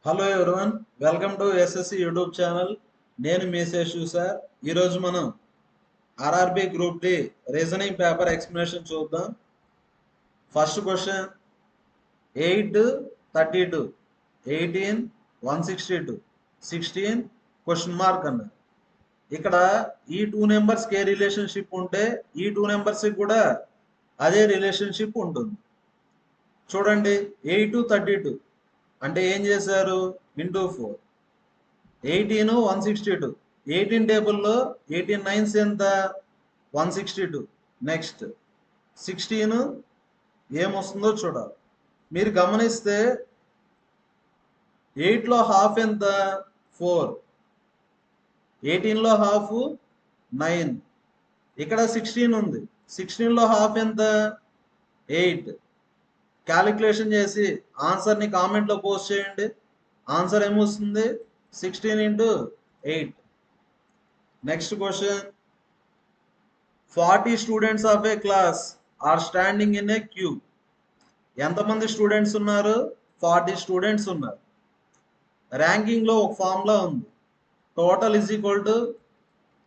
Hello everyone, welcome to SSC YouTube channel. నేను మీ Seshu sir. ఈరోజు మనం RRB group D reasoning paper explanation చూద్దాం. ఫస్ట్ క్వశ్చన్ 832 18 162 16 క్వశ్చన్ మార్క్ అన్నారు. ఇక్కడ ఈ టూ నెంబర్స్ కే రిలేషన్షిప్ ఉంటే ఈ టూ నెంబర్స్ కూడా అదే రిలేషన్షిప్ ఉంటుంది. చూడండి, 832 అంటే ఏం చేశారు, ఇంటూ 4. 18 162. 18 టేబుల్లో 18 9s ఎంత, 162. నెక్స్ట్ 16 ఏమొస్తుందో చూడాలి. మీరు గమనిస్తే 8లో హాఫ్ ఎంత, 4. 18లో హాఫ్ 9. ఇక్కడ 16 ఉంది. 16లో హాఫ్ ఎంత, 8. క్యాలిక్యులేషన్ చేసి ఆన్సర్ని కామెంట్లో పోస్ట్ చేయండి. ఆన్సర్ ఏమొస్తుంది, 16 into 8. Next question 40 students of a class are standing in a queue. ఎంతమంది స్టూడెంట్స్ ఉన్నారు, 40 స్టూడెంట్స్ ఉన్నారు. ర్యాంకింగ్లో ఒక ఫార్ములా ఉంది, total is equal to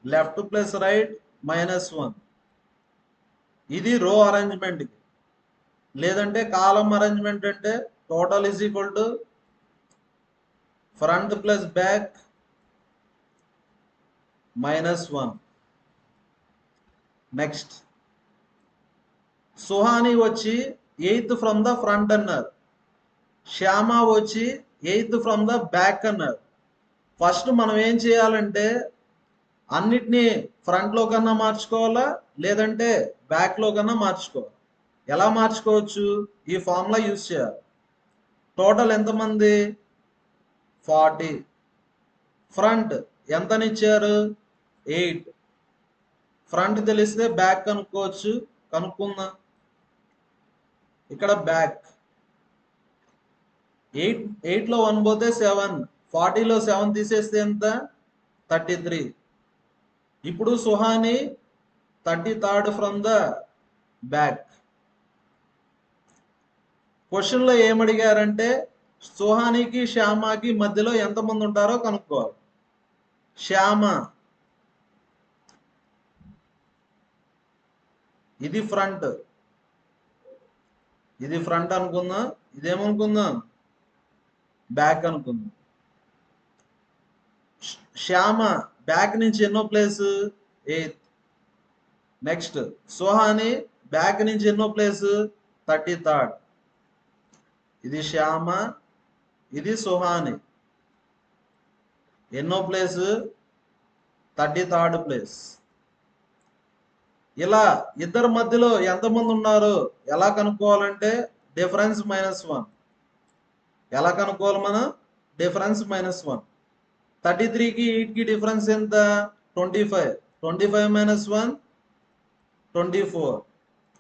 left plus right -1. ఇది రో అరేంజ్మెంట్కి. లేదంటే కాలమ్ అరేంజ్మెంట్ అంటే total is equal to front plus back -1. Next Suhani వచ్చి 8th ఫ్రమ్ ద ఫ్రంట్ అన్నారు, శ్యామ వచ్చి 8th ఫ్రమ్ ద బ్యాక్ అన్నారు. ఫస్ట్ మనం ఏం చేయాలంటే అన్నిటినీ ఫ్రంట్లో కన్నా మార్చుకోవాలా, లేదంటే బ్యాక్లో కన్నా మార్చుకోవాలి. ఎలా మార్చుకోవచ్చు, ఈ ఫార్ములా యూజ్ చేయాలి. టోటల్ ఎంతమంది, 40. ఫ్రంట్ ఎంతనిచ్చారు, 8. ఫ్రంట్ తెలిస్తే బ్యాక్ కనుక్కోవచ్చు, కనుక్కుందాం. ఇక్కడ బ్యాక్ 8లో 1 పోతే 7. 40లో 7 తీసేస్తే ఎంత, 33. ఇప్పుడు Suhani 33rd from the back. క్వశ్చన్లో ఏమడిగారంటే సుహానికి శ్యామకి మధ్యలో ఎంతమంది ఉంటారో కనుక్కోవాలి. శ్యామ ఇది ఫ్రంట్, ఇది ఫ్రంట్ అనుకుందాం, ఇదేమనుకుందాం, బ్యాక్ అనుకుందాం. శ్యామ బ్యాక్ నుంచి ఎన్నో place, 8th. Next Suhani back నుంచి ఎన్నో ప్లేస్, 33rd. ఇది శ్యామ, ఇది సుహాని. ఎన్నో ప్లేస్, 33rd ప్లేస్. ఇలా ఇద్దరి మధ్యలో ఎంతమంది ఉన్నారో ఎలా కనుక్కోవాలంటే డిఫరెన్స్ -1. ఎలా కనుక్కోవాలి మనం, డిఫరెన్స్ -1. 33కి 8కి డిఫరెన్స్ ఎంత, 25. 25 - 1 24.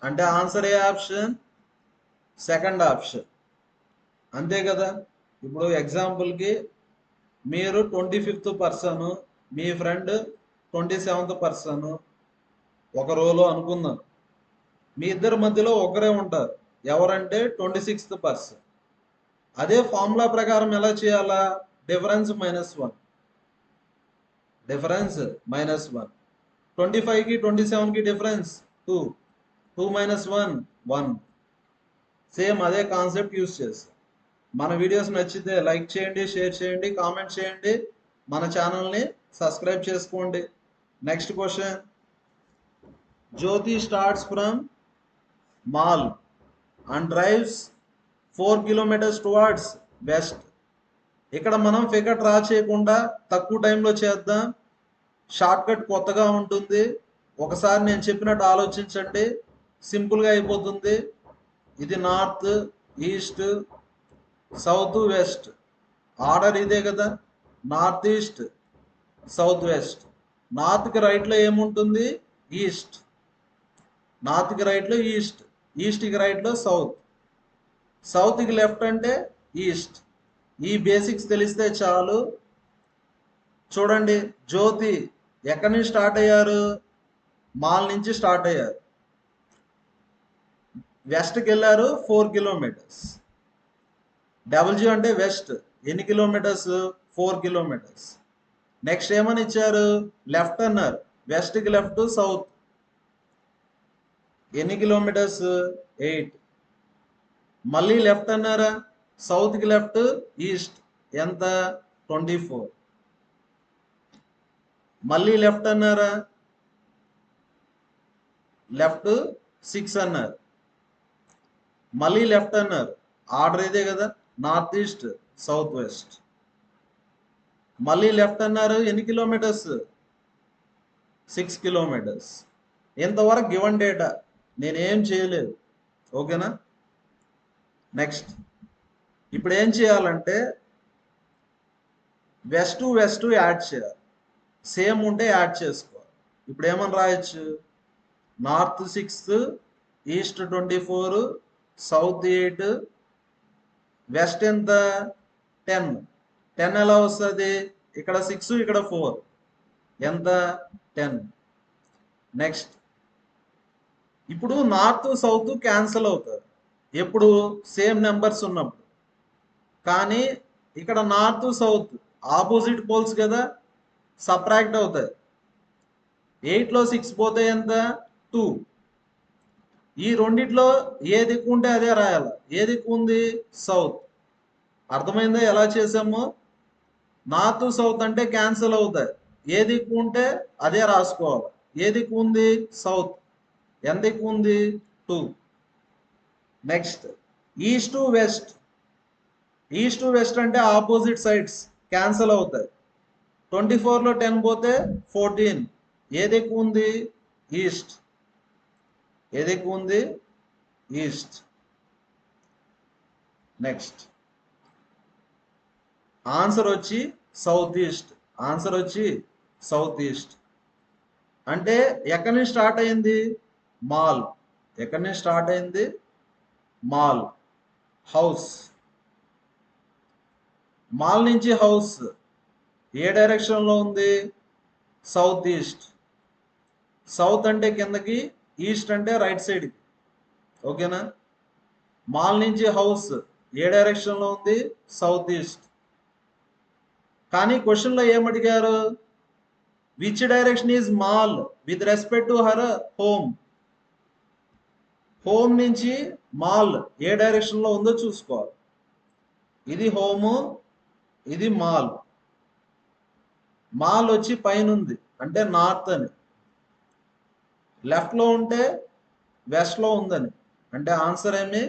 అంటే ఆన్సర్ ఏ ఆప్షన్, సెకండ్ ఆప్షన్. అంతే కదా. ఇప్పుడు ఎగ్జాంపుల్కి మీరు 25th పర్సన్, మీ ఫ్రెండ్ 27th పర్సన్ ఒక రోలో అనుకుందాం. మీ ఇద్దరి మధ్యలో ఒకరే ఉంటారు, ఎవరంటే 26th పర్సన్. అదే ఫార్ములా ప్రకారం ఎలా చేయాలా, డిఫరెన్స్ -1. డిఫరెన్స్ -1. 25కి 27కి డిఫరెన్స్ 2. 2 - 1 1. సేమ్ అదే కాన్సెప్ట్ యూస్ చేస్తాం. మన వీడియోస్ నచ్చితే లైక్ చేయండి, షేర్ చేయండి, కామెంట్ చేయండి, మన ఛానల్ని సబ్స్క్రైబ్ చేసుకోండి. Next question, Jyoti starts from mall and drives 4 kilometers towards west. ఇక్కడ మనం ఫిగర్ డ్రా చేయకుండా తక్కువ టైంలో చేద్దాం. షార్ట్ కట్ కొత్తగా ఉంటుంది. ఒకసారి నేను చెప్పినట్టు ఆలోచించండి, సింపుల్గా అయిపోతుంది. ఇది north, east, south, west. Order ఇదే కదా, నార్త్ ఈస్ట్ సౌత్ వెస్ట్. నార్త్కి రైట్లో ఏముంటుంది, ఈస్ట్. నార్త్కి రైట్లో ఈస్ట్, ఈస్ట్కి రైట్లో సౌత్, సౌత్కి లెఫ్ట్ అంటే ఈస్ట్. ఈ బేసిక్స్ తెలిస్తే చాలు. చూడండి, జ్యోతి ఎక్కడి నుంచి స్టార్ట్ అయ్యారు, మాల్ నుంచి స్టార్ట్ అయ్యారు, వెస్ట్కి వెళ్ళారు 4 kilometers. డబ్ల్యూ అంటే వెస్ట్, ఎన్ని కిలోమీటర్స్? 4 కిలోమీటర్స్. నెక్స్ట్ ఏమని ఇచ్చారు? లెఫ్ట్ అన్నారు. వెస్ట్కి లెఫ్ట్, సౌత్ ఎన్ని కిలోమీటర్స్? 8. మళ్ళీ లెఫ్ట్ అన్నారా? సౌత్కి లెఫ్ట్, ఈస్ట్ ఎంత? 24. మళ్ళీ లెఫ్ట్ అన్నారా? లెఫ్ట్ 6 అన్నారు. మళ్ళీ లెఫ్ట్ అన్నారు. ఆర్డర్ ఇదే కదా, నార్త్ ఈస్ట్, సౌత్ వెస్ట్. మళ్ళీ లెఫ్ట్ అన్నారు. ఎన్ని కిలోమీటర్స్? 6 కిలోమీటర్స్. ఇంతవరకు గివన్ డేటా, నేనేం చేయలేదు. ఓకేనా? నెక్స్ట్ ఇప్పుడు ఏం చేయాలంటే వెస్ట్ వెస్ట్ యాడ్ చేయాలి. సేమ్ ఉంటే యాడ్ చేసుకోవాలి. ఇప్పుడు ఏమని రాయొచ్చు? నార్త్ 6, ఈస్ట్ 24, సౌత్ 8, వెస్ట్ ఎంత? 10. 10 ఎలా వస్తుంది? ఇక్కడ 6, ఇక్కడ 4 ఎంత? 10. నెక్స్ట్ ఇప్పుడు నార్త్ సౌత్ క్యాన్సిల్ అవుతారు ఎప్పుడు? సేమ్ నెంబర్స్ ఉన్నప్పుడు. కానీ ఇక్కడ నార్త్ సౌత్ ఆపోజిట్ పోల్స్ కదా, సబ్ట్రాక్ట్ అవుతాయి. 8లో 6 పోతే ఎంత? 2. ఈ రెండిట్లో ఏ దిక్కు ఉంటే అదే రాయాలి. ఏ దిక్కు ఉంది? సౌత్. అర్థమైందా ఎలా చేసామో? నార్త్ సౌత్ అంటే క్యాన్సిల్ అవుతాయి. ఏ దిక్కు ఉంటే అదే రాసుకోవాలి. ఏ దిక్కు ఉంది? సౌత్. ఎంత దిక్కు ఉంది? 2. Next east west. East west అంటే ఆపోజిట్ సైడ్స్ క్యాన్సిల్ అవుతాయి. 24లో 10 పోతే 14. ఏ దిక్కు ఉంది? ఈస్ట్. ఏ దిక్కు ఉంది? ఈస్ట్. నెక్స్ట్ ఆన్సర్ వచ్చి సౌత్ ఈస్ట్. ఆన్సర్ వచ్చి సౌత్ ఈస్ట్. అంటే ఎక్కడి నుంచి స్టార్ట్ అయింది? మాల్. ఎక్కడి నుంచి స్టార్ట్ అయింది? మాల్. హౌస్. మాల్ నుంచి హౌస్ ఏ డైరెక్షన్లో ఉంది? South east. సౌత్ అంటే కిందకి, ఈస్ట్ అంటే రైట్ సైడ్కి. ఓకేనా? మాల్ నుంచి హౌస్ ఏ డైరెక్షన్లో ఉంది? South east. కానీ క్వశ్చన్లో ఏమడిగారు? Which direction is mall with respect to her home. Home నుంచి మాల్ ఏ డైరెక్షన్లో ఉందో చూసుకోవాలి. ఇది హోము, ఇది మాల్. మాల్ వచ్చి పైన ఉంది అంటే నార్త్ అని, లెఫ్ట్లో ఉంటే వెస్ట్లో ఉందని. అంటే ఆన్సర్ ఏమి?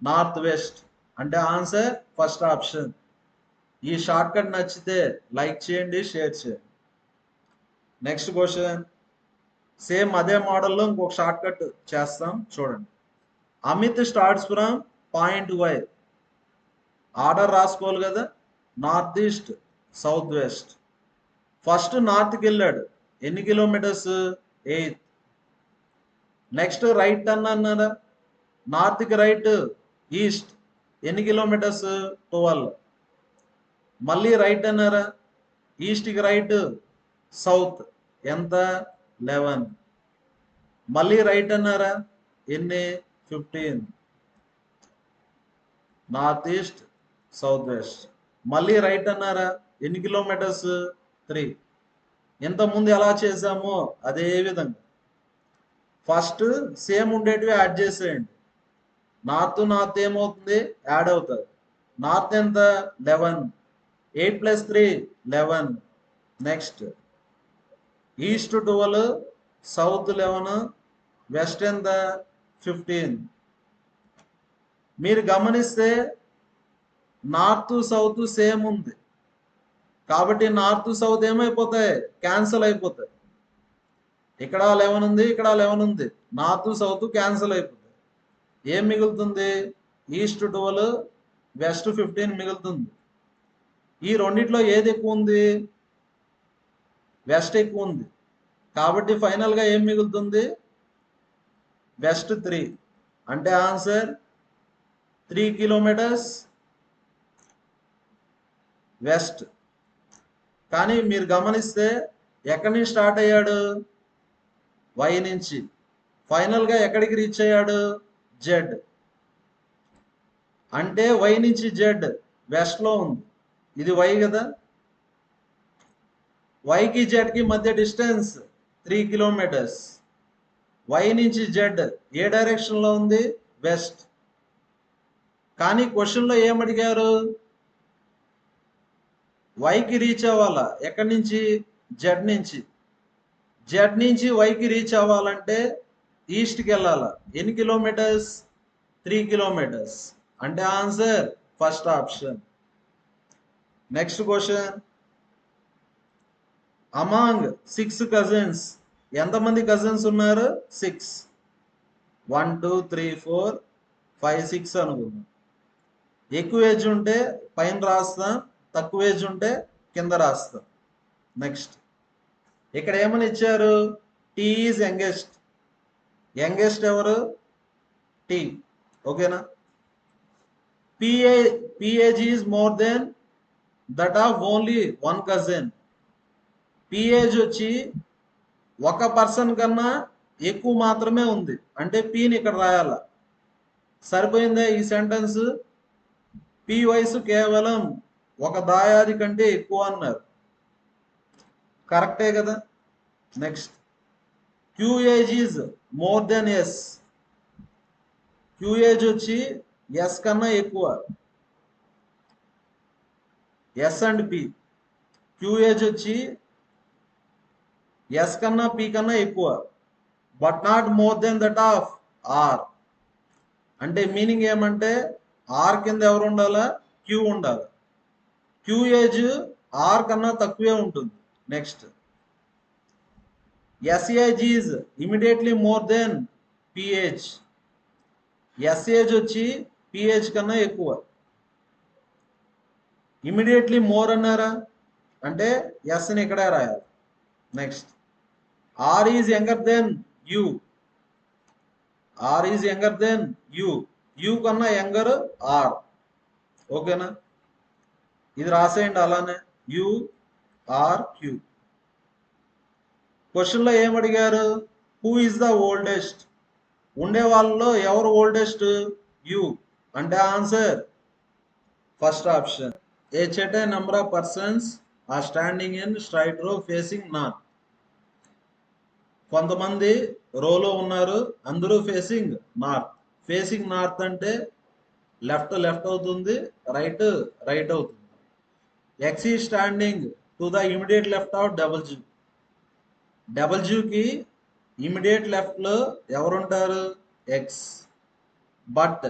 North west. అంటే ఆన్సర్ ఫస్ట్ ఆప్షన్. ఈ షార్ట్ కట్ నచ్చితే లైక్ చేయండి, షేర్ చేయండి. నెక్స్ట్ క్వశ్చన్ సేమ్ అదే మోడల్లో ఇంకొక షార్ట్ కట్ చేస్తాం చూడండి. Amit starts from point Y. Order రాసుకోవాలి కదా, north east, south west. First నార్త్కి వెళ్ళాడు. ఎన్ని కిలోమీటర్స్? 8. నెక్స్ట్ రైట్ టర్న్ అన్నారా? నార్త్కి రైట్, ఈస్ట్ ఎన్ని కిలోమీటర్స్? 12. మళ్ళీ రైట్ అన్నారా? ఈస్ట్కి రైట్, సౌత్ ఎంత? 11. మళ్ళీ రైట్ అన్నారా? ఎన్ని? 15. North east, south west. మళ్ళీ రైట్ అన్నారా? ఎన్ని కిలోమీటర్స్? 3. ఇంతకుముందు ఎలా చేసామో అదే విధంగా ఫస్ట్ సేమ్ ఉండేటివి యాడ్ చేసేయండి. నార్త్ నార్త్ ఏమవుతుంది? యాడ్ అవుతుంది. నార్త్ ఎంత? 11. 8 + 3 11. నెక్స్ట్ ఈస్ట్ 12, సౌత్ 11, వెస్ట్ ఎంత? 15. మీరు గమనిస్తే నార్త్ సౌత్ సేమ్ ఉంది కాబట్టి నార్త్ సౌత్ ఏమైపోతాయి? క్యాన్సిల్ అయిపోతాయి. ఇక్కడ 11 ఉంది, ఇక్కడ 11 ఉంది. నార్త్ సౌత్ క్యాన్సిల్ అయిపోతాయి. ఏం మిగులుతుంది? ఈస్ట్ 12, వెస్ట్ 15 మిగులుతుంది. ఈ రెండిట్లో ఏది ఎక్కువ ఉంది? వెస్ట్ ఎక్కువ ఉంది. కాబట్టి ఫైనల్గా ఏం మిగులుతుంది? వెస్ట్ 3. అంటే ఆన్సర్ 3 కిలోమీటర్స్ వెస్ట్. కానీ మీరు గమనిస్తే ఎక్కడి నుంచి స్టార్ట్ అయ్యాడు? వై నుంచి. ఫైనల్గా ఎక్కడికి రీచ్ అయ్యాడు? జెడ్. అంటే వై నుంచి జెడ్ వెస్ట్లో ఉంది. ఇది వై కదా. వైకి జెడ్కి మధ్య డిస్టెన్స్ 3 కిలోమీటర్స్. వై నుంచి జెడ్ ఏ డైరెక్షన్లో ఉంది? వెస్ట్. కానీ క్వశ్చన్లో ఏమడిగారు? వైకి రీచ్ అవ్వాలా ఎక్కడి నుంచి? జెడ్ నుంచి. జెడ్ నుంచి వైకి రీచ్ అవ్వాలంటే ఈస్ట్కి వెళ్ళాలా. ఎన్ని కిలోమీటర్స్? 3 కిలోమీటర్స్. అంటే answer first option. Next question. Among 6 cousins, ఎంతమంది కజిన్స్ ఉన్నారు? 6. 1 2 3 4 5 6 అనుకుందాం. ఎక్కువ ఏజ్ ఉంటే పైన రాస్తాం, తక్కువ ఏజ్ ఉంటే కింద రాస్తాం. నెక్స్ట్ ఇక్కడ ఏమని ఇచ్చారు? T is youngest. యంగెస్ట్ ఎవరు? టీ. ఓకేనా. P age is more than that of only one cousin. P age వచ్చి ఒక పర్సన్ కన్నా ఎక్కువ మాత్రమే ఉంది అంటే పీని ఇక్కడ రాయాల. సరిపోయిందే ఈ సెంటెన్స్. పి వయసు కేవలం ఒక దాయాది కంటే ఎక్కువ అన్నారు. కరెక్టే కదా. Next Q age is more than S. Q age వచ్చి ఎస్ కన్నా ఎక్కువ. Yes and P. క్యూఏజ్ వచ్చి ఎస్ కన్నా పి కన్నా ఎక్కువ. But not more than that of R. అంటే మీనింగ్ ఏమంటే ఆర్ కింద ఎవరు ఉండాలా? క్యూ ఉండాలి. క్యూ ఏజ్ ఆర్ కన్నా తక్కువే ఉంటుంది. Next S age is immediately more than PH. S age వచ్చి పిహెచ్ కన్నా ఎక్కువ. ఇమీడియట్లీ మోర్ అన్నారా అంటే ఎస్ని ఇక్కడే రాయాలి. Next R is younger than U. R is younger than U. U కన్నా యంగర్ ఆర్. ఓకేనా. ఇది రాసేయండి అలానే. U R Q. క్వశ్చన్లో ఏమడిగారు? Who is the oldest. ఉండే వాళ్ళలో ఎవరు ఓల్డెస్ట్? యూ. అంటే answer first option. A certain number of persons are standing in straight row facing north. కొంతమంది రోలో ఉన్నారు, అందరూ ఫేసింగ్ నార్త్. ఫేసింగ్ నార్త్ అంటే లెఫ్ట్ లెఫ్ట్ అవుతుంది, రైట్ రైట్ అవుతుంది. X is standing to the immediate left of W. డబ్ల్యూకి immediate లెఫ్ట్లో ఎవరుంటారు? ఎక్స్. బట్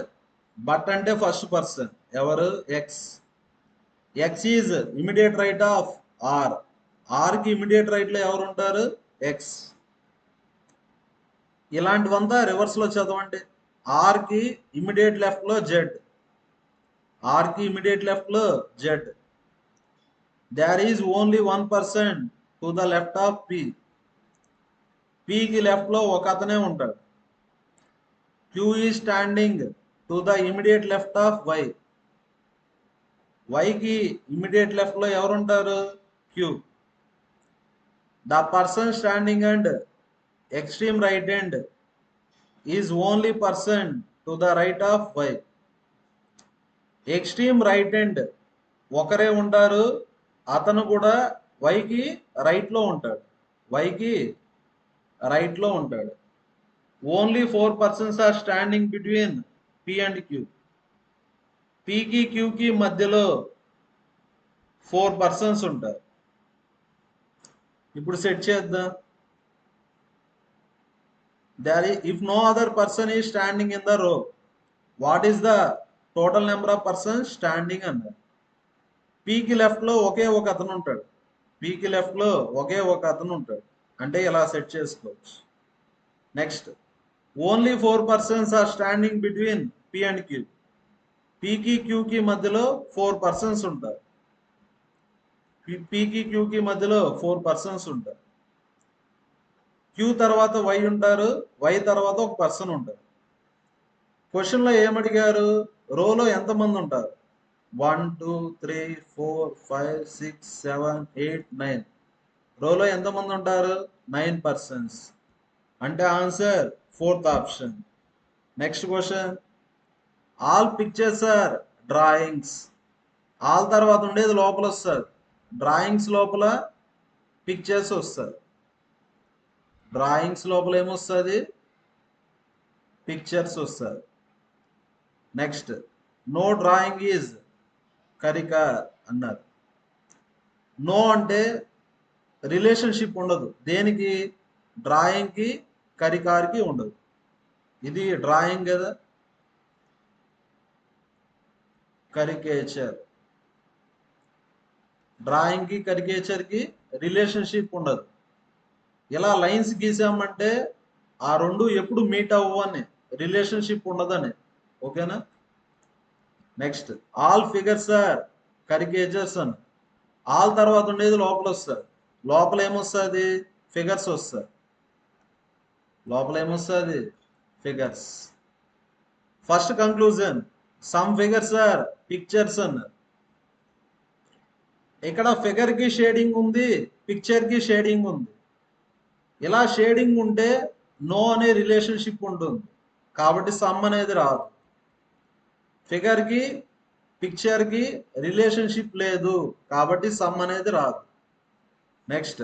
బట్ అంటే ఫస్ట్ పర్సన్ ఎవరు? X. X is immediate right of R. ఆర్కి ఇమిడియట్ రైట్లో ఎవరు ఉంటారు? ఎక్స్. ఇలాంటివంతా రివర్స్లో చదవండి. ఆర్కి ఇమిడియట్ లెఫ్ట్లో జెడ్. ఆర్కి ఇమిడియట్ లెఫ్ట్లో Z. There is only one person to the left of P. పికి లెఫ్ట్లో ఒక అతనే ఉంటాడు. Q is standing to the immediate left of Y. వైకి ఇమిడియట్ లెఫ్ట్లో ఎవరుంటారు? Q. The person standing and extreme right hand is only person to the right of Y. Extreme right hand ఒకరే ఉంటారు, అతను కూడా వైకి రైట్లో ఉంటాడు. వైకి రైట్లో ఉంటాడు. Only 4 persons are standing between P and Q. పికి క్యూకి మధ్యలో 4 persons ఉంటారు. ఇప్పుడు సెట్ చేద్దాం. If no other person is standing in the row, what is the total number of persons standing అన్నారు. పికి లెఫ్ట్లో ఒకే ఒక అతను ఉంటాడు. పికి లెఫ్ట్లో ఒకే ఒక అతను ఉంటాడు అంటే ఇలా సెట్ చేసుకోవచ్చు. Next only 4 persons are standing between P and Q. పికి క్యూకి మధ్యలో 4 persons ఉంటారు. పికి క్యూకి మధ్యలో 4 persons ఉంటారు. క్యూ తర్వాత వై ఉంటారు, వై తర్వాత ఒక పర్సన్ ఉంటారు. క్వశ్చన్లో ఏమడిగారు? రోలో ఎంతమంది ఉంటారు? 1 2 3 4 5 6 7 8 9. రోలో ఎంతమంది ఉంటారు? 9 persons. అంటే answer fourth option. Next question. All pictures are drawings. All తర్వాత ఉండేది లోపల వస్తుంది, డ్రాయింగ్స్ లోపల పిక్చర్స్ వస్తుంది. డ్రాయింగ్స్ లోపల ఏమొస్తుంది? పిక్చర్స్ వస్తుంది. నెక్స్ట్, నో డ్రాయింగ్ ఈజ్ కరికార్ అన్నారు. నో అంటే రిలేషన్షిప్ ఉండదు. దేనికి? డ్రాయింగ్కి కరికార్కి ఉండదు. ఇది డ్రాయింగ్ కదా, కరికేచర్. డ్రాయింగ్కి కరికేచర్కి రిలేషన్షిప్ ఉండదు. ఇలా లైన్స్ గీసామంటే ఆ రెండు ఎప్పుడు మీట్ అవ్వు అని, రిలేషన్షిప్ ఉండదని. ఓకేనా? నెక్స్ట్, ఆల్ ఫిగర్స్ ఆర్ కరికేచర్స్ అని. ఆల్ తర్వాత ఉండేది లోపల వస్తుంది. లోపల ఏమొస్తుంది? ఫిగర్స్ వస్తుంది. లోపల ఏమొస్తుంది? Figures. First conclusion, some figures are pictures అన్నారు. ఇక్కడ ఫిగర్ కి షేడింగ్ ఉంది, పిక్చర్ కి షేడింగ్ ఉంది. ఇలా షేడింగ్ ఉంటే నో అనే రిలేషన్షిప్ ఉంటుంది, కాబట్టి సమ్ అనేది రాదు. ఫిగర్ కి పిక్చర్ కి రిలేషన్షిప్ లేదు, కాబట్టి సమ్ అనేది రాదు. Next,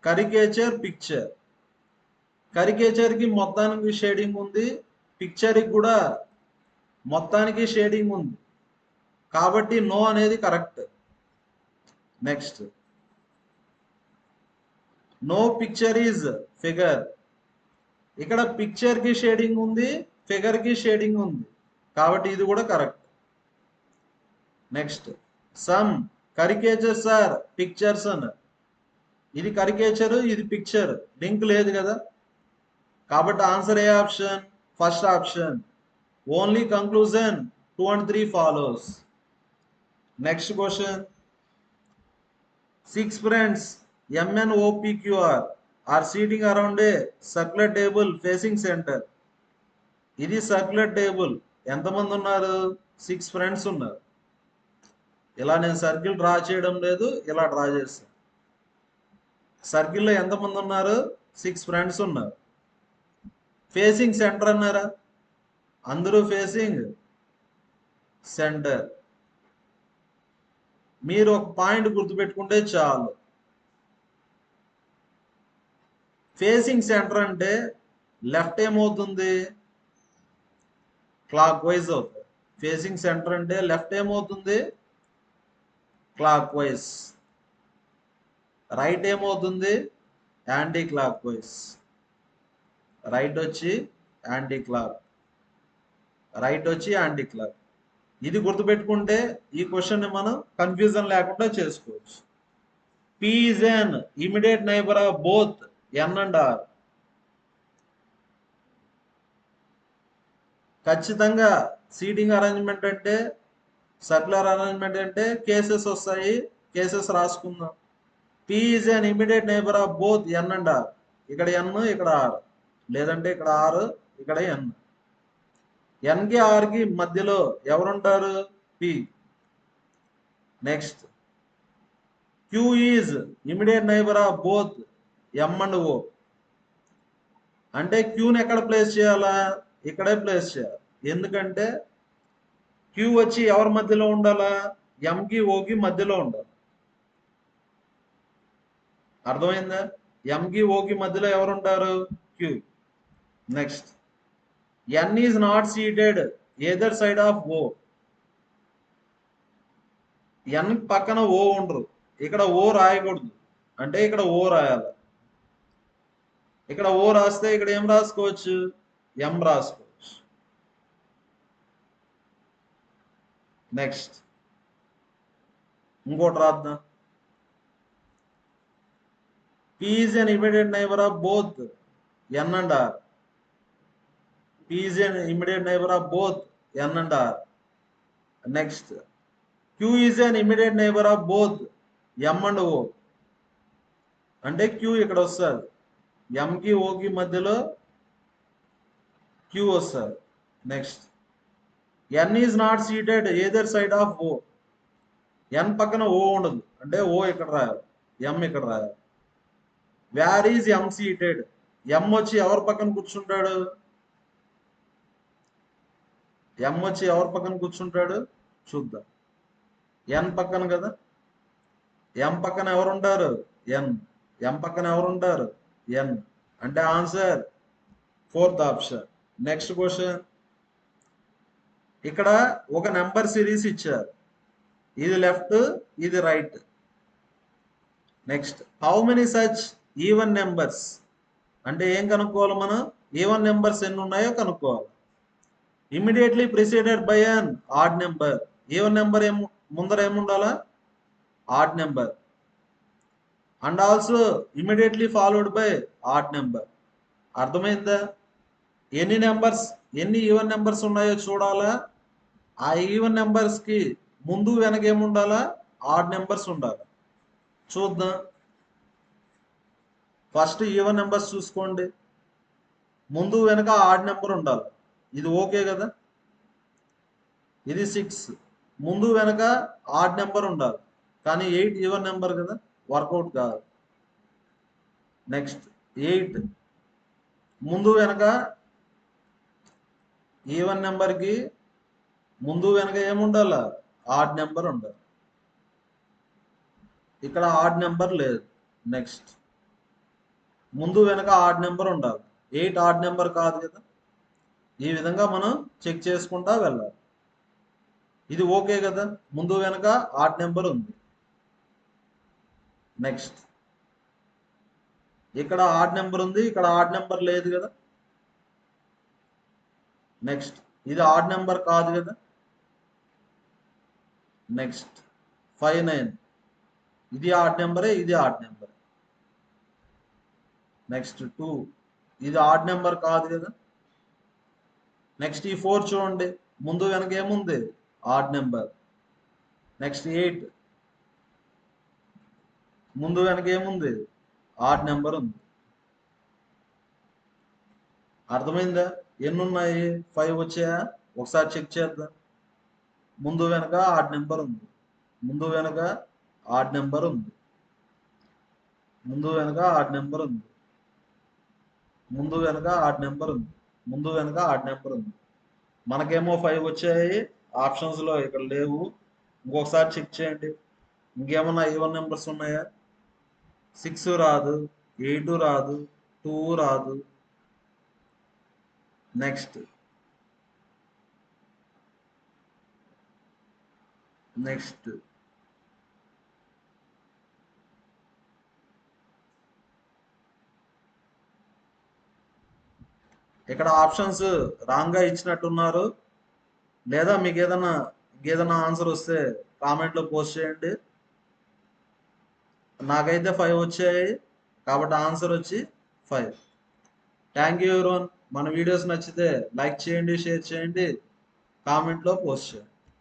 కరికేచర్ picture. కరికేచర్ కి మొత్తానికి షేడింగ్ ఉంది, పిక్చర్ కి కూడా మొత్తానికి షేడింగ్ ఉంది, కాబట్టి నో అనేది correct. Next, no picture is figure. ఇక్కడ పిక్చర్ కి షేడింగ్ ఉంది, ఫిగర్ కి షేడింగ్ ఉంది, కాబట్టి ఇది కూడా correct. Next, some caricatures are pictures అన్న. ఇది కరికేచర్, ఇది పిక్చర్, లింక్ లేదు కదా, కాబట్టి ఆన్సర్ ఏ ఆప్షన్? First option. Only conclusion 2 and 3 follows. Next question, 6 friends MNOPQR are sitting around a circular table facing center. ఇది సర్క్యులర్ టేబుల్. ఎంతమంది ఉన్నారు? 6 ఫ్రెండ్స్ ఉన్నారు. ఇలా నేను సర్కిల్ డ్రా చేయడం లేదు, ఇలా డ్రా చేస్తాను. సర్కిల్లో ఎంతమంది ఉన్నారు? 6 ఫ్రెండ్స్ ఉన్నారు. ఫేసింగ్ సెంటర్ అన్నారా? అందరూ ఫేసింగ్ సెంటర్. మీరు ఒక పాయింట్ గుర్తుపెట్టుకుంటే చాలు. ఫేసింగ్ సెంటర్ అంటే లెఫ్ట్ ఏమవుతుంది? క్లాక్ వైజ్ అవుతుంది. ఫేసింగ్ సెంటర్ అంటే లెఫ్ట్ ఏమవుతుంది? Clock wise. రైట్ ఏమవుతుంది? Anti clock wise. రైట్ వచ్చి యాంటీ క్లాక్, రైట్ వచ్చి యాంటీ క్లాక్. ఇది గుర్తుపెట్టుకుంటే ఈ క్వశ్చన్ ని మనం కన్ఫ్యూజన్ లేకుండా చేసుకోవచ్చు. P is an immediate neighbor of both N and R. ఖచ్చితంగా సీటింగ్ అరేంజ్మెంట్ అంటే, సర్క్యులర్ అరేంజ్మెంట్ అంటే కేసెస్ వస్తాయి, cases రాసుకుందాం. P is an immediate neighbor of both N and R. ఇక్కడ N, ఇక్కడ R, లేదంటే ఇక్కడ R, ఇక్కడ N. N కి R కి మధ్యలో ఎవరుంటారు? P. Next, Q is immediate neighbor of both M and O. అంటే క్యూని ఎక్కడ ప్లేస్ చేయాలా? ఇక్కడే ప్లేస్ చేయాలి. ఎందుకంటే క్యూ వచ్చి ఎవరి మధ్యలో ఉండాలా? M కి O కి మధ్యలో ఉండాలి. అర్థమైందా? M కి O కి మధ్యలో ఎవరు ఉంటారు? Q. Next, N is not seated either side of O. N పక్కన O ఉండరు, ఇక్కడ O రాయకూడదు, అంటే ఇక్కడ O రాయాలి. ఇక్కడ O రాస్తే ఇక్కడ ఏం రాసుకోవచ్చు? M రాసుకోవచ్చు. నెక్స్ట్, ఇంకోటి రాద్దాం. P is an immediate neighbor of both N and R. P is an immediate neighbor of both N and R. Next, Q is an immediate neighbor of both M and O. అంటే Q ఇక్కడ వస్తుంది, M కి O కి మధ్యలో Q వస్తుంది. Next, N is not seated either side of O. N పక్కన O ఉండదు, అంటే O ఇక్కడ రాయాలి, M ఇక్కడ రాయాలి. Where is M seated? M వచ్చి ఎవరి పక్కన కూర్చుంటాడు? M వచ్చి ఎవరి పక్కన కూర్చుంటాడు చూద్దాం. ఎన్ పక్కన కదా, ఎం పక్కన ఎవరు ఉంటారు? ఎన్. ఎం పక్కన ఎవరు ఉంటారు? ఎన్. అంటే answer fourth option. Next question. ఇక్కడ ఒక నెంబర్ సిరీస్ ఇచ్చారు, ఇది లెఫ్ట్, ఇది right. Next, how many such even numbers, అంటే ఏం కనుక్కోవాలి మనం? ఈవెన్ నెంబర్స్ ఎన్ని ఉన్నాయో కనుక్కోవాలి. Immediately preceded by an odd number. Even number ముందర ఏముండాలా? Odd number. And also immediately followed by odd number. అర్థమైందా? ఎన్ని ఈవెన్ నెంబర్స్ ఉన్నాయో చూడాలా, ఆ ఈవెన్ నెంబర్స్ కి ముందు వెనక ఏముండాలా? ఆడ్ నెంబర్స్ ఉండాలి. చూద్దాం. ఫస్ట్ ఈవెన్ నెంబర్స్ చూసుకోండి, ముందు వెనక ఆడ్ నెంబర్ ఉండాలి. ఇది ఓకే కదా? ఇది 6, ముందు వెనక ఆడ్ నెంబర్ ఉండాలి. కానీ 8 ఈవెన్ నెంబర్ కదా, వర్కౌట్ కాదు. నెక్స్ట్ 8, ముందు వెనక ఈవెన్ నెంబర్కి ముందు వెనక ఏముండాల? ఆడ్ నెంబర్ ఉండాలి. ఇక్కడ ఆడ్ నెంబర్ లేదు. నెక్స్ట్, ముందు వెనక ఆడ్ నెంబర్ ఉండాలి. 8 ఆడ్ నెంబర్ కాదు కదా. ఈ విధంగా మనం చెక్ చేసుకుంటా వెళ్ళాలి. ఇది ఓకే కదా, ముందు వెనక ఆడ్ నెంబర్ ఉంది. నెక్స్ట్, ఇక్కడ ఆడ్ నెంబర్ ఉంది, ఇక్కడ ఆడ్ నెంబర్ లేదు కదా. నెక్స్ట్, ఇది ఆడ్ నెంబర్ కాదు కదా. నెక్స్ట్ 5, 9, ఇది ఆడ్ నెంబరే, ఇది ఆడ్ నెంబర్. నెక్స్ట్ 2, ఇది ఆడ్ నెంబర్ కాదు కదా. నెక్స్ట్ ఈ 4 చూడండి, ముందు వెనక ఏముంది? Odd number. నెక్స్ట్ 8, ముందు వెనక ఏముంది? ఆడ్ నెంబర్ ఉంది. అర్థమైందా? ఎన్ని ఉన్నాయి? 5 వచ్చాయా? ఒకసారి చెక్ చేద్దాం. ముందు వెనక ఆడ్ నెంబర్ ఉంది, ముందు వెనక ఆడ్ నెంబర్ ఉంది, ముందు వెనక ఆడ్ నెంబర్ ఉంది, ముందు వెనక ఆడ్ నెంబర్ ఉంది, ముందు వెనక ఆడ్ నెంబర్ ఉంది. మనకేమో 5 వచ్చాయి, ఆప్షన్స్ లో ఇక్కడ లేవు. ఇంకొకసారి చెక్ చేయండి, ఇంకేమన్నా ఈవెన్ నెంబర్స్ ఉన్నాయా? 6 రాదు, 8 రాదు, 2 రాదు. నెక్స్ట్ నెక్స్ట్ ఇక్కడ ఆప్షన్స్ రాంగ్ గా ఇచ్చినట్టున్నారు. లేదా మీకు ఏదైనా ఆన్సర్ వస్తే కామెంట్లో పోస్ట్ చేయండి. నాకైతే 5 వచ్చాయి, కాబట్టి ఆన్సర్ వచ్చి 5. Thank you everyone. మన వీడియోస్ నచ్చితే లైక్ చేయండి, షేర్ చేయండి, కామెంట్లో పోస్ట్ చేయండి.